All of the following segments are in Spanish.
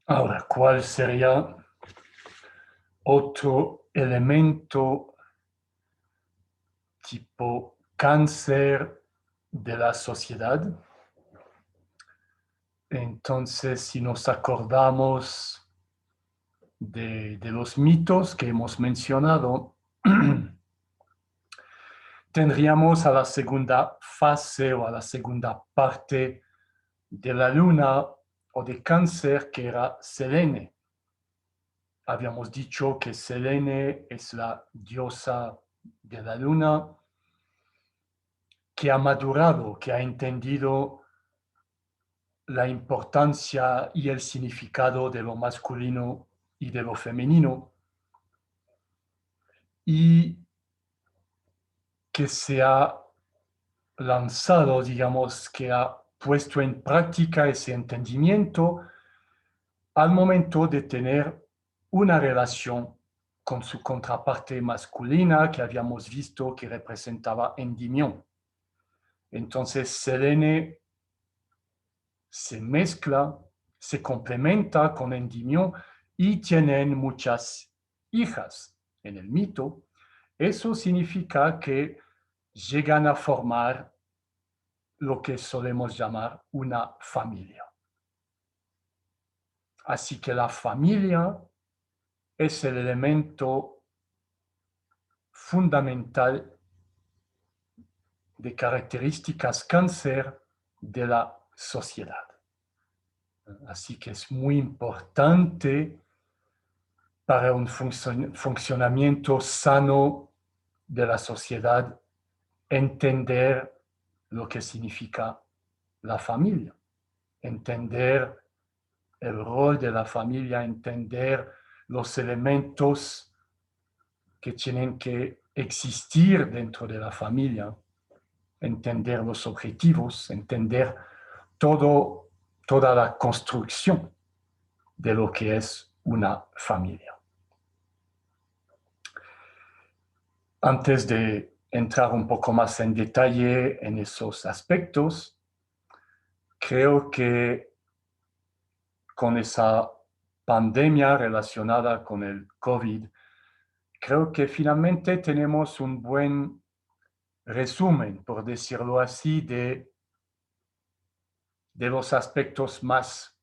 Ahora, ¿cuál sería otro elemento tipo cáncer de la sociedad? Entonces, si nos acordamos de los mitos que hemos mencionado, tendríamos a la segunda fase o a la segunda parte de la luna o de cáncer, que era Selene. Habíamos dicho que Selene es la diosa de la luna que ha madurado, que ha entendido la importancia y el significado de lo masculino y de lo femenino, y que se ha lanzado, digamos, que ha puesto en práctica ese entendimiento al momento de tener una relación con su contraparte masculina que habíamos visto que representaba Endymion. Entonces, Selene se mezcla, se complementa con Endymion y tienen muchas hijas en el mito. Eso significa que llegan a formar lo que solemos llamar una familia. Así que la familia es el elemento fundamental de características cáncer de la sociedad. Así que es muy importante para un funcionamiento sano de la sociedad entender lo que significa la familia, entender el rol de la familia, entender los elementos que tienen que existir dentro de la familia, entender los objetivos, entender toda la construcción de lo que es una familia. Antes de entrar un poco más en detalle en esos aspectos, creo que con esa pandemia relacionada con el COVID, creo que finalmente tenemos un buen resumen, por decirlo así, de los aspectos más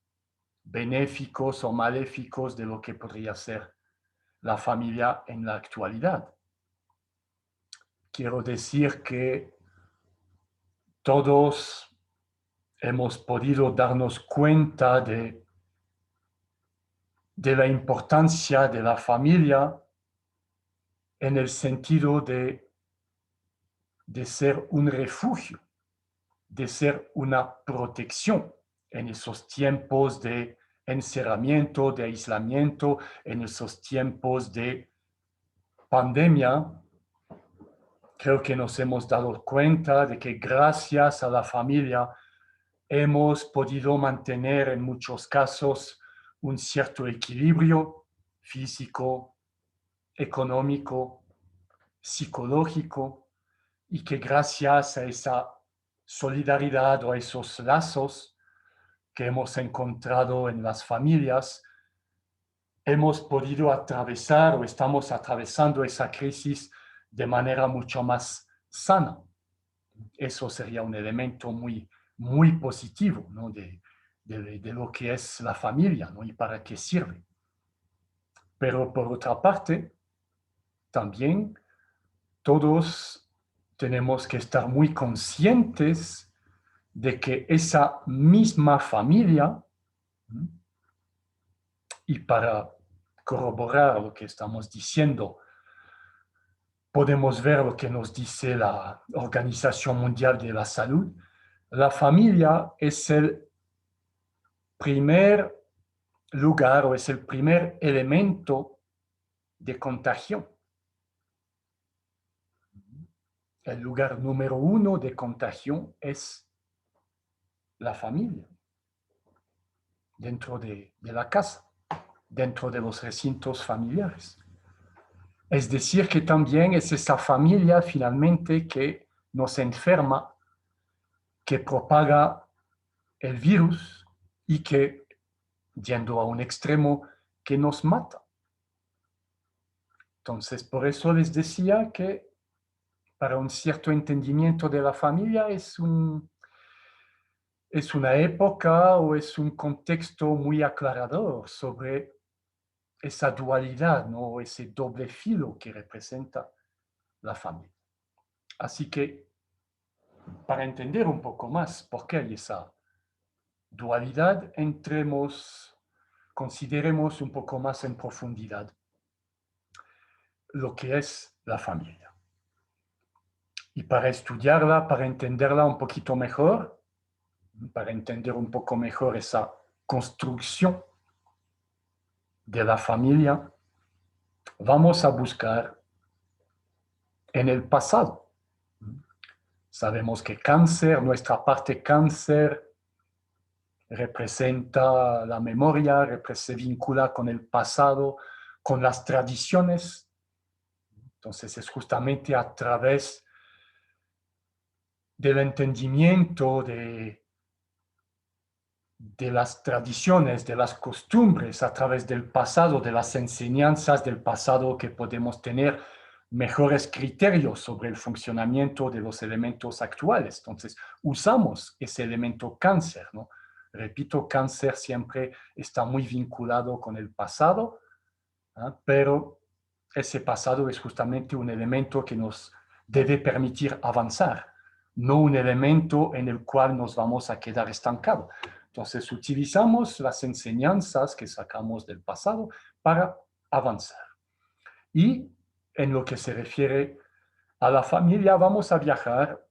benéficos o maléficos de lo que podría ser la familia en la actualidad. Quiero decir que todos hemos podido darnos cuenta de la importancia de la familia en el sentido de ser un refugio, de ser una protección en esos tiempos de encerramiento, de aislamiento, en esos tiempos de pandemia. Creo que nos hemos dado cuenta de que gracias a la familia hemos podido mantener en muchos casos un cierto equilibrio físico, económico, psicológico, y que gracias a esa solidaridad o a esos lazos que hemos encontrado en las familias, hemos podido atravesar o estamos atravesando esa crisis de manera mucho más sana. Eso sería un elemento muy, muy positivo, ¿no? de lo que es la familia, ¿no? Y para qué sirve. Pero por otra parte, también todos tenemos que estar muy conscientes de que esa misma familia, y para corroborar lo que estamos diciendo, podemos ver lo que nos dice la Organización Mundial de la Salud. La familia es el primer lugar o es el primer elemento de contagio. El lugar número 1 de contagio es la familia, dentro de la casa, dentro de los recintos familiares. Es decir, que también es esa familia finalmente que nos enferma, que propaga el virus y que yendo a un extremo que nos mata. Entonces, por eso les decía que para un cierto entendimiento de la familia es una época o es un contexto muy aclarador sobre esa dualidad, ¿no? Ese doble filo que representa la familia. Así que, para entender un poco más por qué hay esa dualidad, consideremos un poco más en profundidad lo que es la familia. Y para estudiarla, para entenderla un poquito mejor, para entender un poco mejor esa construcción de la familia, vamos a buscar en el pasado. Sabemos que cáncer, nuestra parte cáncer, representa la memoria, se vincula con el pasado, con las tradiciones. Entonces es justamente a través del entendimiento de las tradiciones, de las costumbres, a través del pasado, de las enseñanzas del pasado, que podemos tener mejores criterios sobre el funcionamiento de los elementos actuales. Entonces, usamos ese elemento cáncer, ¿no? Repito, cáncer siempre está muy vinculado con el pasado, ¿ah? Pero ese pasado es justamente un elemento que nos debe permitir avanzar, no un elemento en el cual nos vamos a quedar estancados. Entonces, utilizamos las enseñanzas que sacamos del pasado para avanzar. Y en lo que se refiere a la familia, vamos a viajar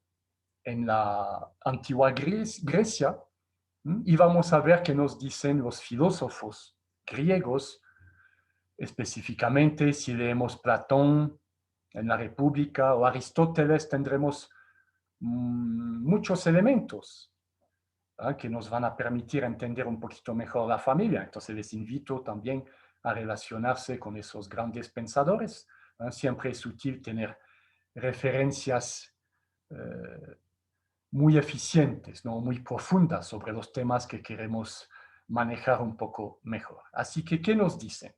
en la antigua Grecia y vamos a ver qué nos dicen los filósofos griegos, específicamente si leemos Platón en la República o Aristóteles, tendremos muchos elementos que nos van a permitir entender un poquito mejor la familia. Entonces les invito también a relacionarse con esos grandes pensadores. Siempre es útil tener referencias muy eficientes, ¿no? Muy profundas sobre los temas que queremos manejar un poco mejor. Así que, ¿qué nos dice?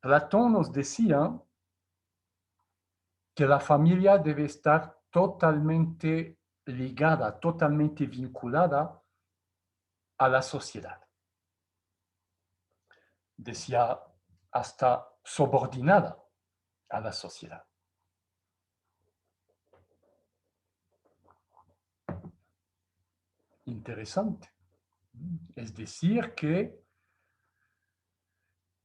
Platón nos decía que la familia debe estar totalmente ligada, totalmente vinculada a la sociedad. Decía hasta subordinada a la sociedad. Interesante. Es decir, que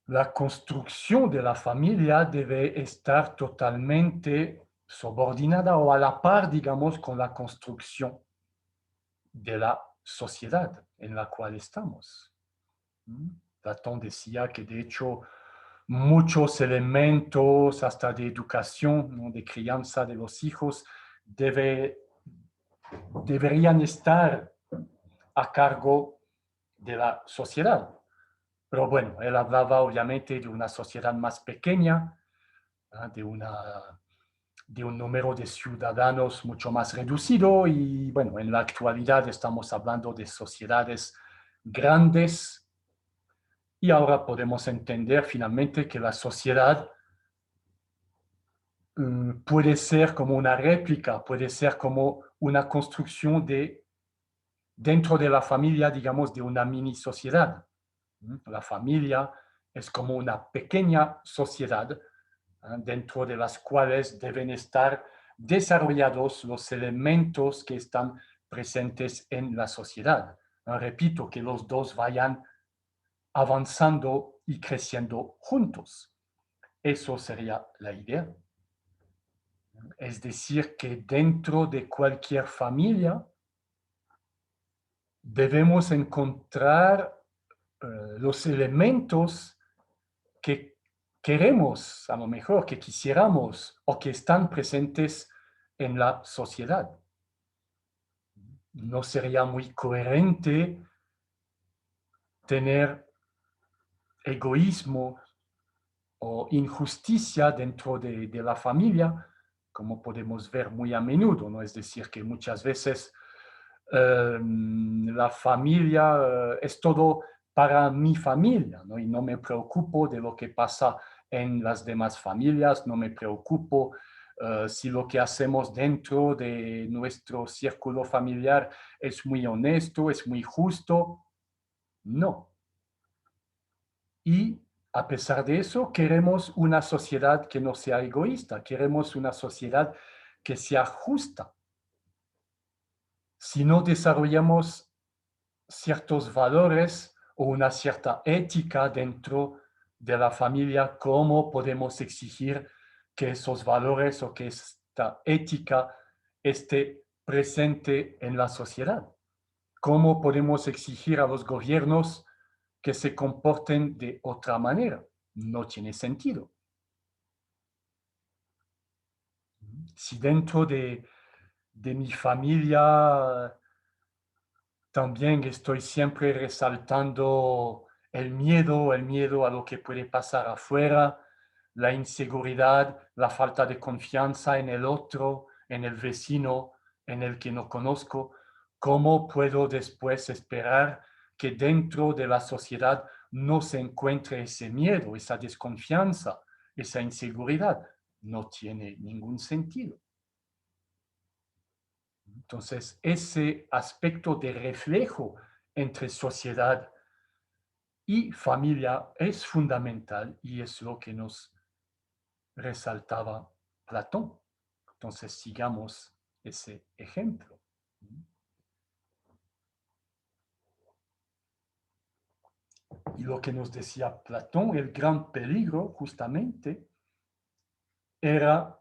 la construcción de la familia debe estar totalmente subordinada o a la par, digamos, con la construcción de la sociedad en la cual estamos. Platón decía que, de hecho, muchos elementos, hasta de educación, ¿no? De crianza de los hijos, deberían estar a cargo de la sociedad. Pero bueno, él hablaba obviamente de una sociedad más pequeña, de un número de ciudadanos mucho más reducido y bueno, en la actualidad estamos hablando de sociedades grandes y ahora podemos entender finalmente que la sociedad puede ser como una réplica, puede ser como una construcción dentro de la familia, digamos, de una mini sociedad. La familia es como una pequeña sociedad dentro de las cuales deben estar desarrollados los elementos que están presentes en la sociedad. Repito, que los dos vayan avanzando y creciendo juntos. Eso sería la idea. Es decir, que dentro de cualquier familia debemos encontrar los elementos que queremos, a lo mejor, que quisiéramos o que están presentes en la sociedad. No sería muy coherente tener egoísmo o injusticia dentro de la familia, como podemos ver muy a menudo, ¿no? Es decir, que muchas veces la familia es todo para mi familia, ¿no? Y no me preocupo de lo que pasa en las demás familias, no me preocupo si lo que hacemos dentro de nuestro círculo familiar es muy honesto, es muy justo. No. Y a pesar de eso, queremos una sociedad que no sea egoísta, queremos una sociedad que sea justa. Si no desarrollamos ciertos valores o una cierta ética dentro de la familia, ¿cómo podemos exigir que esos valores o que esta ética esté presente en la sociedad? ¿Cómo podemos exigir a los gobiernos que se comporten de otra manera? No tiene sentido. Si dentro de mi familia también estoy siempre resaltando el miedo a lo que puede pasar afuera, la inseguridad, la falta de confianza en el otro, en el vecino, en el que no conozco. ¿Cómo puedo después esperar que dentro de la sociedad no se encuentre ese miedo, esa desconfianza, esa inseguridad? No tiene ningún sentido. Entonces, ese aspecto de reflejo entre sociedad y familia es fundamental y es lo que nos resaltaba Platón. Entonces, sigamos ese ejemplo. Y lo que nos decía Platón, el gran peligro justamente era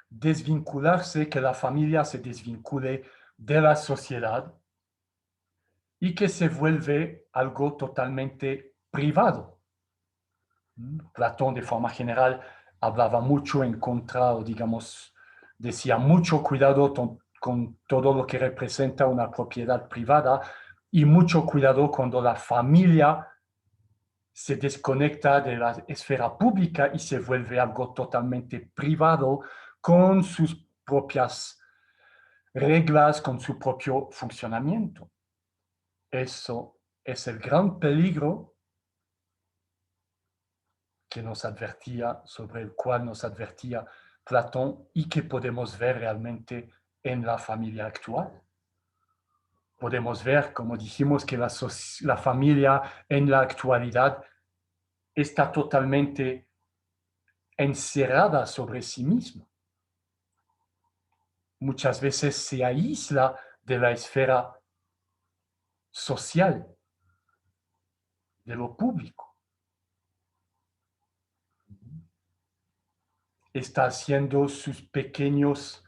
desvincularse, que la familia se desvincule de la sociedad y que se vuelve algo totalmente privado. Platón, de forma general, hablaba mucho en contra, o digamos, decía mucho cuidado con todo lo que representa una propiedad privada y mucho cuidado cuando la familia se desconecta de la esfera pública y se vuelve algo totalmente privado con sus propias reglas, con su propio funcionamiento. Eso es el gran peligro que nos advertía, sobre el cual nos advertía Platón y que podemos ver realmente en la familia actual. Podemos ver, como dijimos, que la familia en la actualidad está totalmente encerrada sobre sí misma. Muchas veces se aísla de la esfera social, de lo público. Está haciendo sus pequeños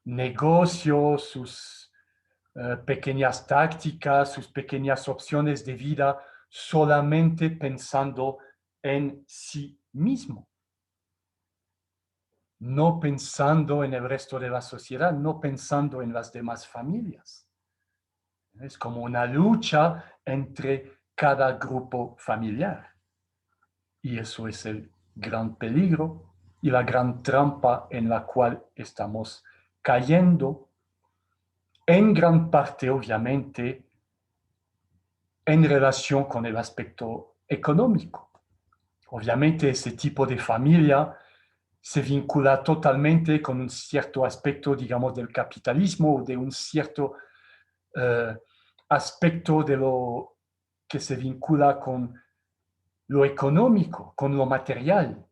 negocios, sus pequeñas tácticas, sus pequeñas opciones de vida, solamente pensando en sí mismo, no pensando en el resto de la sociedad, no pensando en las demás familias. Es como una lucha entre cada grupo familiar. Y eso es el gran peligro y la gran trampa en la cual estamos cayendo, en gran parte, obviamente, en relación con el aspecto económico. Obviamente, ese tipo de familia se vincula totalmente con un cierto aspecto, digamos, del capitalismo, de un cierto aspecto de lo que se vincula con lo económico, con lo material,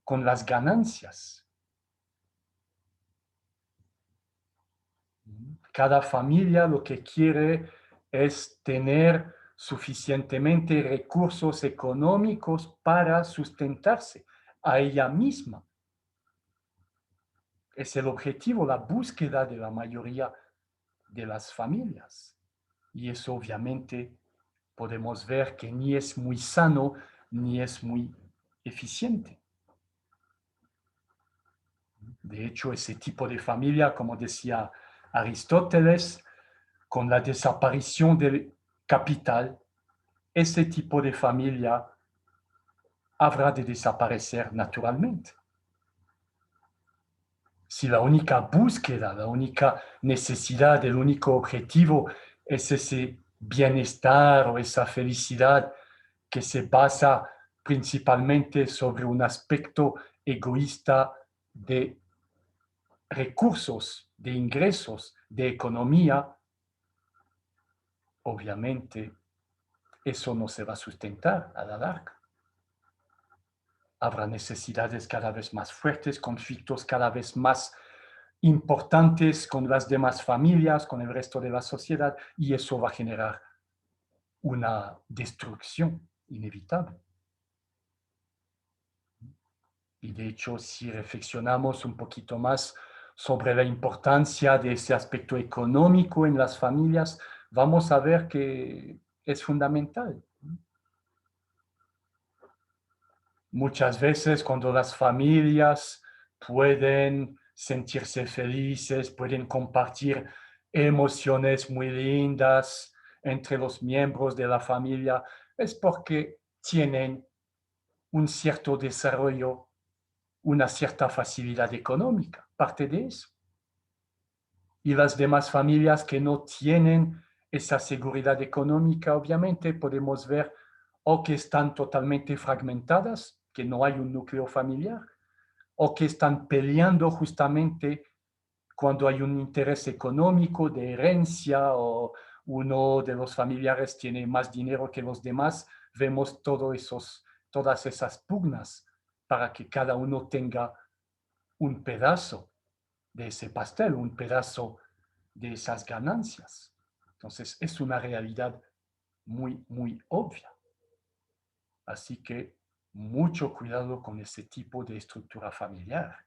con las ganancias. Cada familia lo que quiere es tener suficientemente recursos económicos para sustentarse a ella misma. Es el objetivo, la búsqueda de la mayoría de las familias. Y eso obviamente podemos ver que ni es muy sano ni es muy eficiente. De hecho, ese tipo de familia, como decía Aristóteles, con la desaparición del capital, ese tipo de familia habrá de desaparecer naturalmente. Si la única búsqueda, la única necesidad, el único objetivo es ese bienestar o esa felicidad que se basa principalmente sobre un aspecto egoísta de recursos, de ingresos, de economía, obviamente eso no se va a sustentar a la larga. Habrá necesidades cada vez más fuertes, conflictos cada vez más importantes con las demás familias, con el resto de la sociedad, y eso va a generar una destrucción inevitable. Y de hecho, si reflexionamos un poquito más sobre la importancia de ese aspecto económico en las familias, vamos a ver que es fundamental. Muchas veces cuando las familias pueden sentirse felices, pueden compartir emociones muy lindas entre los miembros de la familia, es porque tienen un cierto desarrollo, una cierta facilidad económica, parte de eso. Y las demás familias que no tienen esa seguridad económica, obviamente podemos ver o que están totalmente fragmentadas, que no hay un núcleo familiar, o que están peleando justamente cuando hay un interés económico de herencia o uno de los familiares tiene más dinero que los demás, vemos todas esas pugnas para que cada uno tenga un pedazo de ese pastel, un pedazo de esas ganancias. Entonces, es una realidad muy, muy obvia. Así que mucho cuidado con ese tipo de estructura familiar.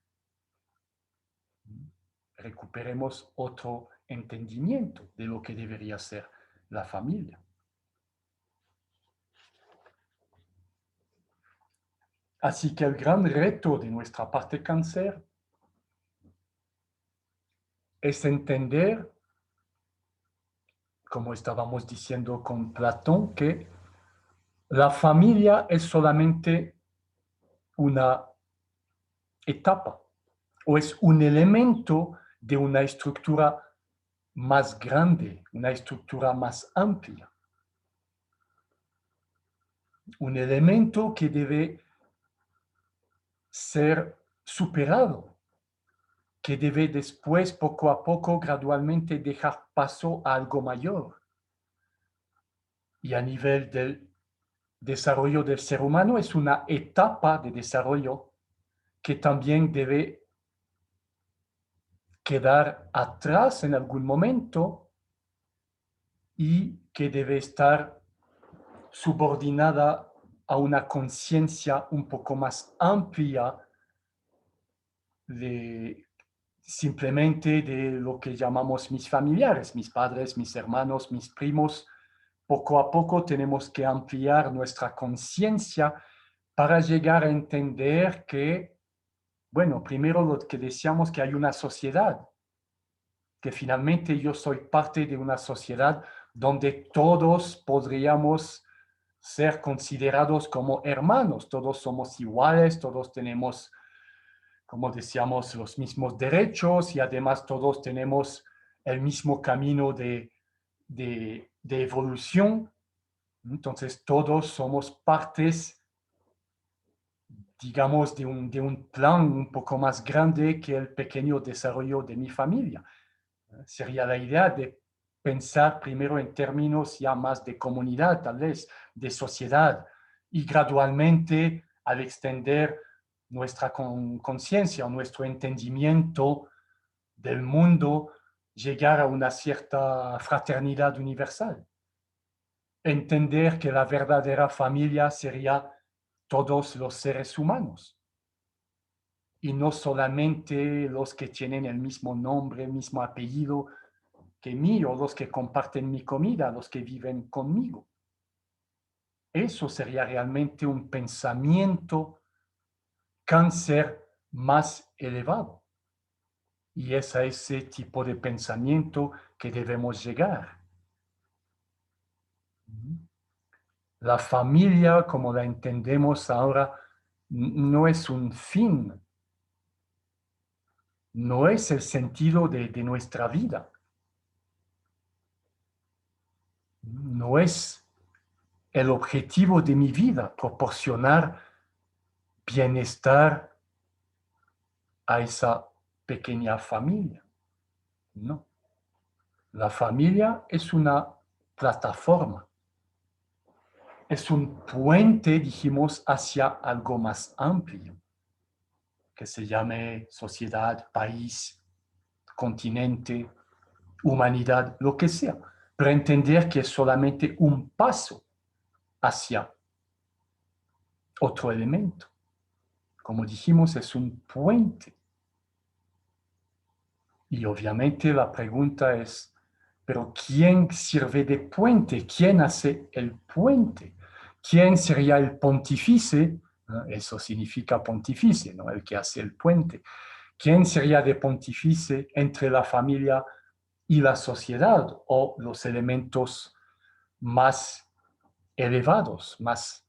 Recuperemos otro entendimiento de lo que debería ser la familia. Así que el gran reto de nuestra parte cáncer es entender, como estábamos diciendo con Platón, que la familia es solamente una etapa o es un elemento de una estructura más grande, una estructura más amplia. Un elemento que debe ser superado, que debe después, poco a poco, gradualmente dejar paso a algo mayor. Y a nivel del desarrollo del ser humano es una etapa de desarrollo que también debe quedar atrás en algún momento y que debe estar subordinada a una conciencia un poco más amplia de simplemente de lo que llamamos mis familiares, mis padres, mis hermanos, mis primos. Poco a poco tenemos que ampliar nuestra conciencia para llegar a entender que, bueno, primero lo que decíamos, que hay una sociedad, que finalmente yo soy parte de una sociedad donde todos podríamos ser considerados como hermanos, todos somos iguales, todos tenemos, como decíamos, los mismos derechos y además todos tenemos el mismo camino de evolución. Entonces todos somos partes, digamos, de un plan un poco más grande que el pequeño desarrollo de mi familia. Sería la idea de pensar primero en términos ya más de comunidad, tal vez, de sociedad, y gradualmente al extender nuestra conciencia, nuestro entendimiento del mundo, llegar a una cierta fraternidad universal. Entender que la verdadera familia sería todos los seres humanos y no solamente los que tienen el mismo nombre, el mismo apellido que mí, o los que comparten mi comida, los que viven conmigo. Eso sería realmente un pensamiento cáncer más elevado. Y es a ese tipo de pensamiento que debemos llegar. La familia, como la entendemos ahora, no es un fin, no es el sentido de nuestra vida. No es el objetivo de mi vida, proporcionar bienestar a esa pequeña familia. No. La familia es una plataforma, es un puente, dijimos, hacia algo más amplio, que se llame sociedad, país, continente, humanidad, lo que sea, pero entender que es solamente un paso hacia otro elemento. Como dijimos, es un puente. Y obviamente la pregunta es, ¿pero quién sirve de puente? ¿Quién hace el puente? ¿Quién sería el pontífice? Eso significa pontífice, ¿no? El que hace el puente. ¿Quién sería de pontífice entre la familia y la sociedad o los elementos más elevados, más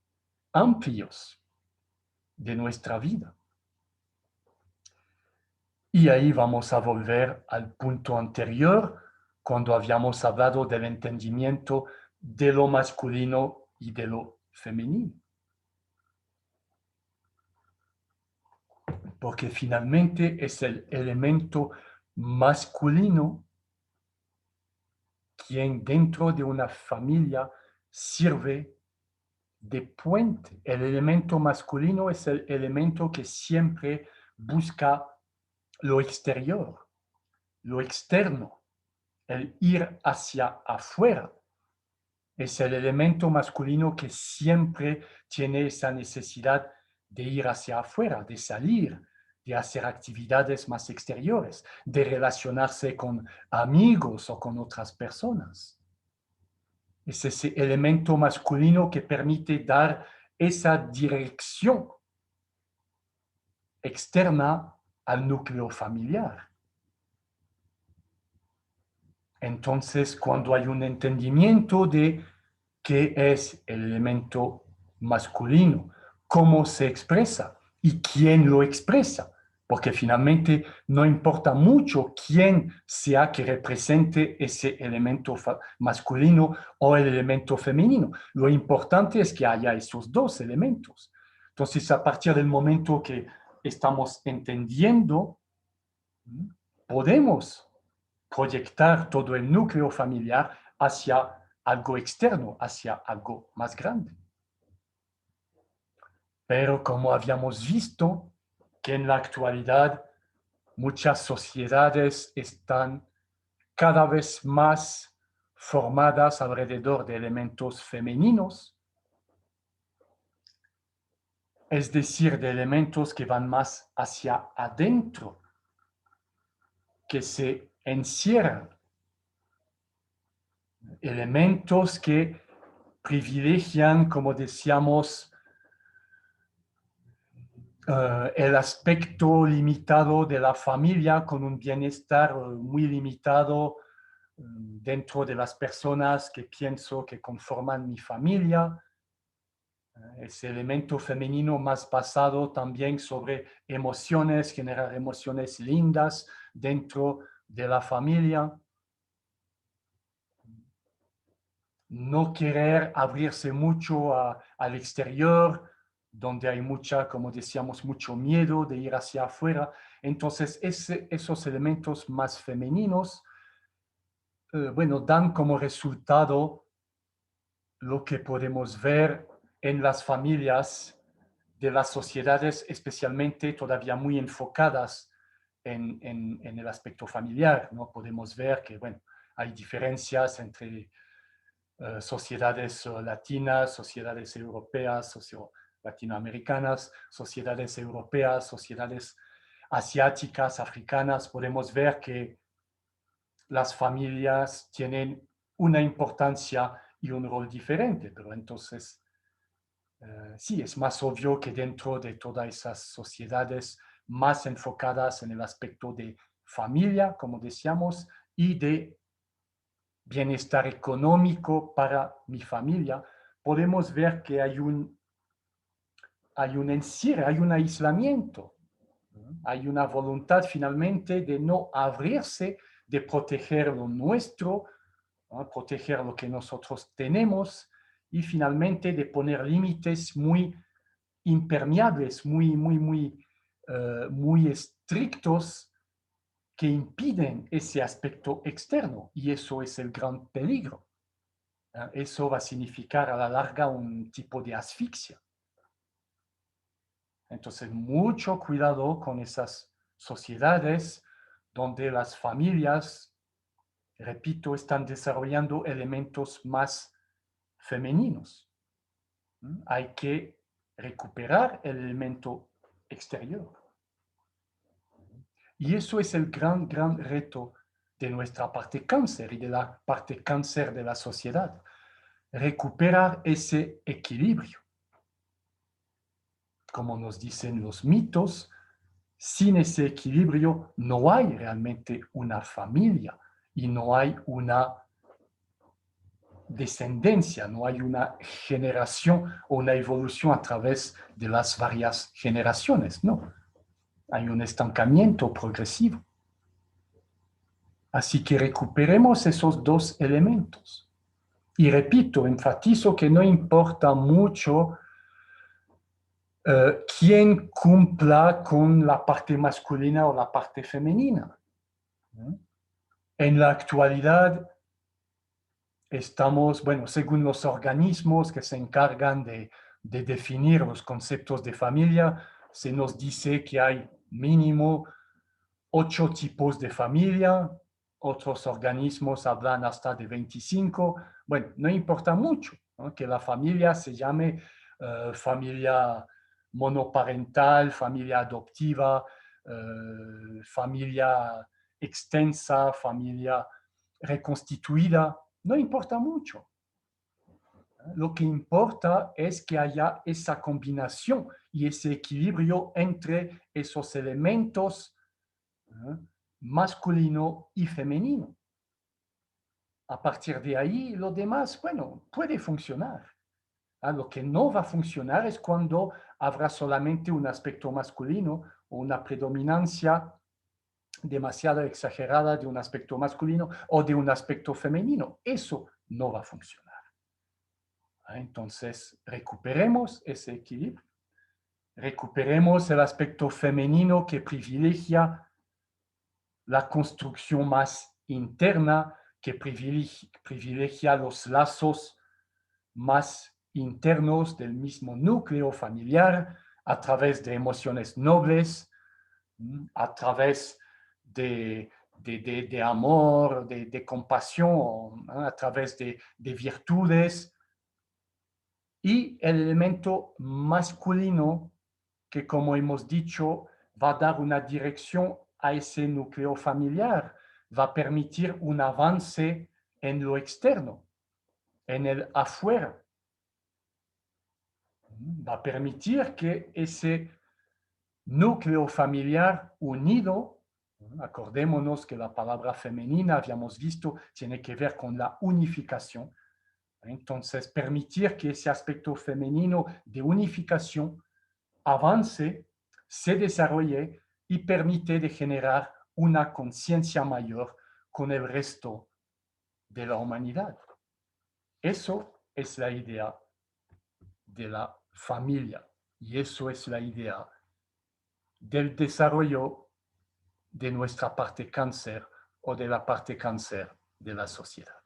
amplios de nuestra vida? Y ahí vamos a volver al punto anterior, cuando habíamos hablado del entendimiento de lo masculino y de lo femenino. Porque finalmente es el elemento masculino quien dentro de una familia sirve de puente. El elemento masculino es el elemento que siempre busca lo exterior, lo externo, el ir hacia afuera. Es el elemento masculino que siempre tiene esa necesidad de ir hacia afuera, de salir, de hacer actividades más exteriores, de relacionarse con amigos o con otras personas. Es ese elemento masculino que permite dar esa dirección externa al núcleo familiar. Entonces, cuando hay un entendimiento de qué es el elemento masculino, cómo se expresa y quién lo expresa, porque finalmente no importa mucho quién sea que represente ese elemento masculino o el elemento femenino. Lo importante es que haya esos dos elementos. Entonces, a partir del momento que estamos entendiendo, podemos proyectar todo el núcleo familiar hacia algo externo, hacia algo más grande. Pero como habíamos visto, que en la actualidad muchas sociedades están cada vez más formadas alrededor de elementos femeninos, es decir, de elementos que van más hacia adentro, que se encierran, elementos que privilegian, como decíamos, el aspecto limitado de la familia con un bienestar muy limitado dentro de las personas que pienso que conforman mi familia. Ese elemento femenino más basado también sobre emociones, generar emociones lindas dentro de la familia. No querer abrirse mucho al exterior, donde hay mucha, como decíamos, mucho miedo de ir hacia afuera. Entonces, esos elementos más femeninos, bueno, dan como resultado lo que podemos ver en las familias de las sociedades, especialmente todavía muy enfocadas en el aspecto familiar, ¿no? Podemos ver que, bueno, hay diferencias entre sociedades latinas, sociedades europeas, latinoamericanas, sociedades europeas, sociedades asiáticas, africanas. Podemos ver que las familias tienen una importancia y un rol diferente, pero entonces sí, es más obvio que dentro de todas esas sociedades más enfocadas en el aspecto de familia, como decíamos, y de bienestar económico para mi familia, podemos ver que hay un encierre, hay un aislamiento, hay una voluntad finalmente de no abrirse, de proteger lo nuestro, ¿no? Proteger lo que nosotros tenemos y finalmente de poner límites muy impermeables, muy estrictos que impiden ese aspecto externo y eso es el gran peligro. Eso va a significar a la larga un tipo de asfixia. Entonces, mucho cuidado con esas sociedades donde las familias, repito, están desarrollando elementos más femeninos. Hay que recuperar el elemento exterior. Y eso es el gran reto de nuestra parte cáncer y de la parte cáncer de la sociedad. Recuperar ese equilibrio. Como nos dicen los mitos, sin ese equilibrio no hay realmente una familia y no hay una descendencia, no hay una generación o una evolución a través de las varias generaciones, no. Hay un estancamiento progresivo. Así que recuperemos esos dos elementos. Y repito, enfatizo que no importa mucho quién cumpla con la parte masculina o la parte femenina. En la actualidad estamos, bueno, según los organismos que se encargan de definir los conceptos de familia, se nos dice que hay mínimo 8 tipos de familia, otros organismos hablan hasta de 25. Bueno, no importa mucho, ¿no? Que la familia se llame familia monoparental, familia adoptiva, familia extensa, familia reconstituida, no importa mucho. Lo que importa es que haya esa combinación y ese equilibrio entre esos elementos masculino y femenino. A partir de ahí, lo demás, bueno, puede funcionar. Lo que no va a funcionar es cuando habrá solamente un aspecto masculino o una predominancia demasiado exagerada de un aspecto masculino o de un aspecto femenino. Eso no va a funcionar. Entonces, recuperemos ese equilibrio. Recuperemos el aspecto femenino que privilegia la construcción más interna, que privilegia los lazos más internos del mismo núcleo familiar a través de emociones nobles, a través de amor, de compasión, a través de virtudes. Y el elemento masculino que, como hemos dicho, va a dar una dirección a ese núcleo familiar, va a permitir un avance en lo externo, en el afuera. Va a permitir que ese núcleo familiar unido, acordémonos que la palabra femenina, habíamos visto, tiene que ver con la unificación. Entonces, permitir que ese aspecto femenino de unificación avance, se desarrolle y permite de generar una conciencia mayor con el resto de la humanidad. Eso es la idea de la familia y eso es la idea del desarrollo de nuestra parte cáncer o de la parte cáncer de la sociedad.